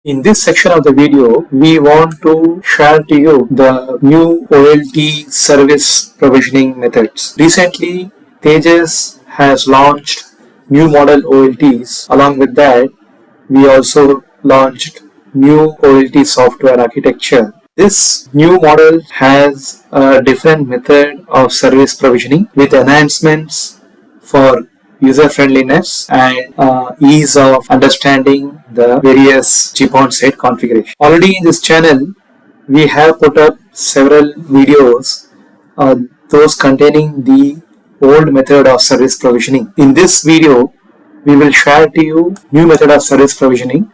In this section of the video, we want to share to you the new OLT service provisioning methods. Recently, Tejas has launched new model OLTs. Along with that, we also launched new OLT software architecture. This new model has a different method of service provisioning with enhancements for user friendliness and ease of understanding the various GPON set configuration. Already in this channel, we have put up several videos, those containing the old method of service provisioning. In this video, we will share to you new method of service provisioning.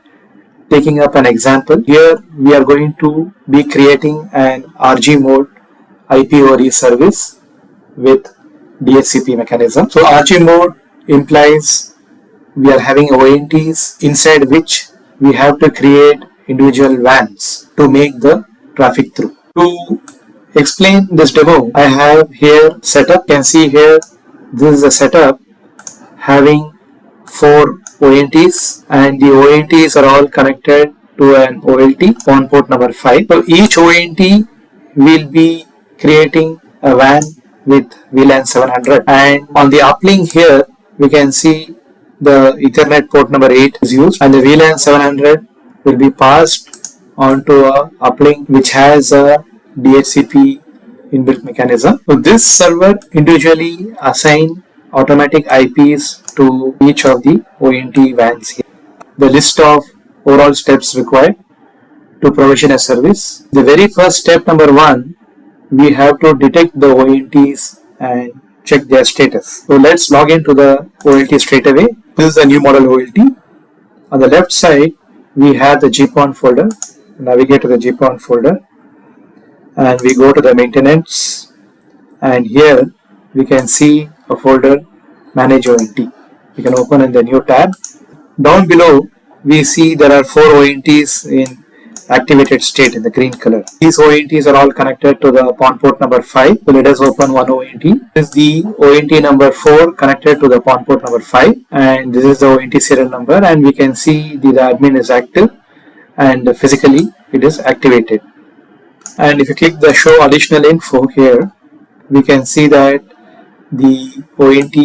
Taking up an example, here we are going to be creating an RG mode IPORE service with DHCP mechanism. So RG mode implies we are having ONTs inside which we have to create individual WANs to make the traffic through. To explain this demo, I have here setup. You can see here this is a setup having 4 ONTs, and the ONTs are all connected to an OLT on port number 5. So each ONT will be creating a WAN with VLAN 700, and on the uplink here we can see the Ethernet port number 8 is used, and the VLAN 700 will be passed onto a uplink which has a DHCP inbuilt mechanism. So this server individually assign automatic IPs to each of the ONT WANs here. The list of overall steps required to provision a service. The very first step, number 1, we have to detect the ONTs and check their status. So let's log into the OLT straight away. This is the new model OLT. On the left side, we have the GPON folder. Navigate to the GPON folder and we go to the maintenance, and here we can see a folder manage ONT. We can open in the new tab. Down below we see there are 4 ONTs in activated state in the green color. These ONTs are all connected to the PON port number 5. So let us open one ONT. This is the ONT number 4 connected to the PON port number 5, and this is the ONT serial number, and we can see the admin is active and physically it is activated. And if you click the show additional info here, we can see that the ONT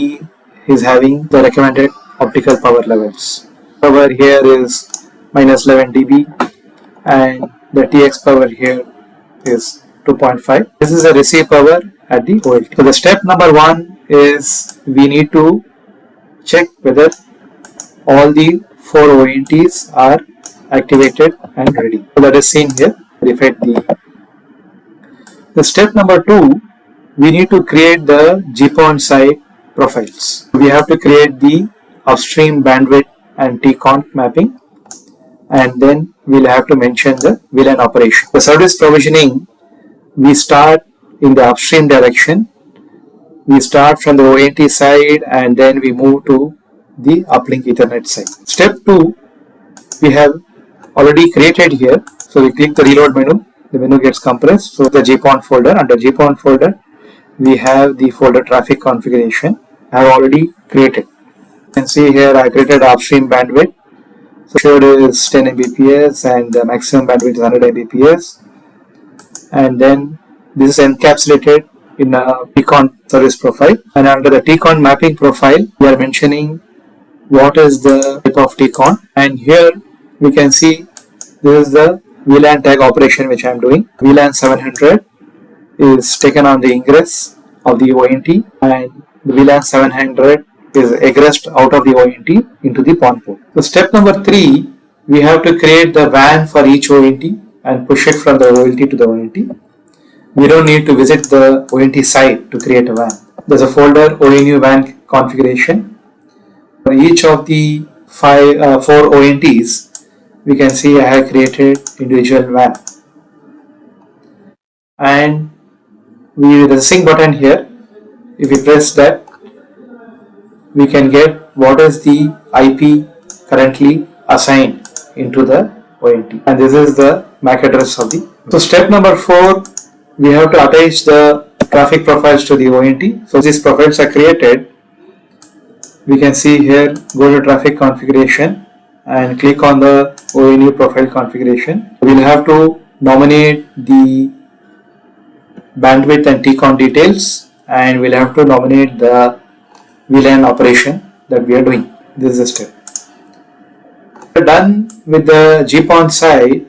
is having the recommended optical power levels. Power here is minus 11 dB and the TX power here is 2.5. This is a receive power at the OLT. So the step number 1 is we need to check whether all the 4 ONTs are activated and ready. So that is seen here. Reflect the step number 2, we need to create the GPON side profiles. We have to create the upstream bandwidth and TCON mapping, and then we'll have to mention the VLAN operation. The service provisioning, we start in the upstream direction. We start from the ONT side and then we move to the uplink Ethernet side. Step 2, we have already created here. So we click the reload menu, the menu gets compressed. So the GPON folder, under GPON folder, we have the folder traffic configuration I have already created. You can see here I created upstream bandwidth. So showed is 10 Mbps and the maximum bandwidth is 100 Mbps. And then this is encapsulated in a TCON service profile. And under the TCON mapping profile, we are mentioning what is the type of TCON. And here we can see this is the VLAN tag operation which I am doing. VLAN 700 is taken on the ingress of the ONT, and the VLAN 700 is egressed out of the ONT into the PON port. So step number 3, we have to create the WAN for each ONT and push it from the OLT to the ONT. We don't need to visit the ONT site to create a WAN. There's a folder ONU WAN configuration. For each of the 4 ONTs, we can see I have created individual WAN. And there's a sync button here. If we press that, we can get what is the IP currently assigned into the ONT. And this is the MAC address of the. So step number 4, we have to attach the traffic profiles to the ONT. So these profiles are created. We can see here, go to traffic configuration and click on the ONU profile configuration. We'll have to nominate the bandwidth and TCON details, and we'll have to nominate the VLAN operation that we are doing. This is the step. We're done with the GPON side.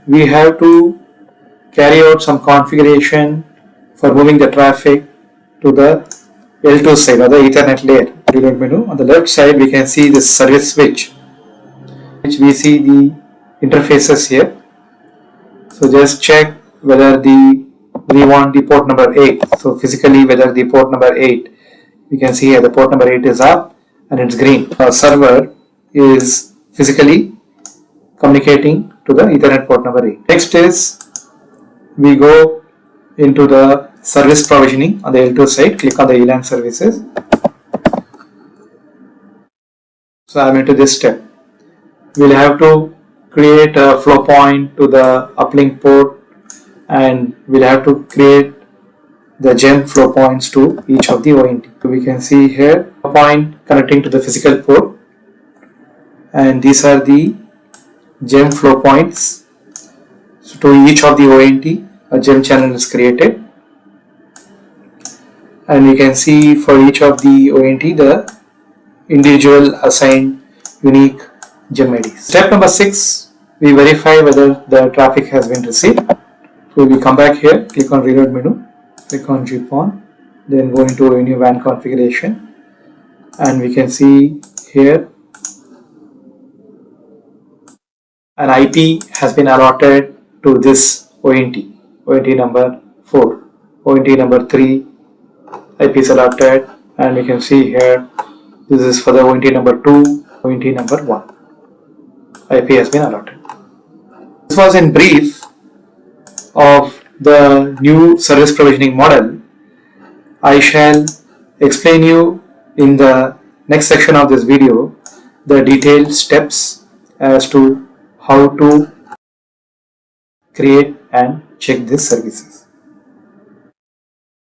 We have to carry out some configuration for moving the traffic to the L2 side or the Ethernet layer. Reload menu. On the left side, we can see the service switch, which we see the interfaces here. So just check whether we want the port number 8. So physically, whether the port number 8, we can see here the port number 8 is up and it's green. Our server is physically communicating to the Ethernet port number 8. Next is we go into the service provisioning on the L2 side. Click on the ELAN services. So I'm into this step. We'll have to create a flow point to the uplink port, and we'll have to create the gem flow points to each of the ONT. So we can see here a point connecting to the physical port, and these are the gem flow points. So to each of the ONT, a gem channel is created, and we can see for each of the ONT the individual assigned unique gem IDs. Step number 6, we verify whether the traffic has been received. So we come back here, click on reload menu, click on GPON, then go into ONU WAN configuration, and we can see here an IP has been allotted to this ONT number 4, ONT number 3 IP is allotted, and we can see here this is for the ONT number 2, ONT number 1 IP has been allotted. This was in brief of the new service provisioning model. I shall explain you in the next section of this video the detailed steps as to how to create and check these services.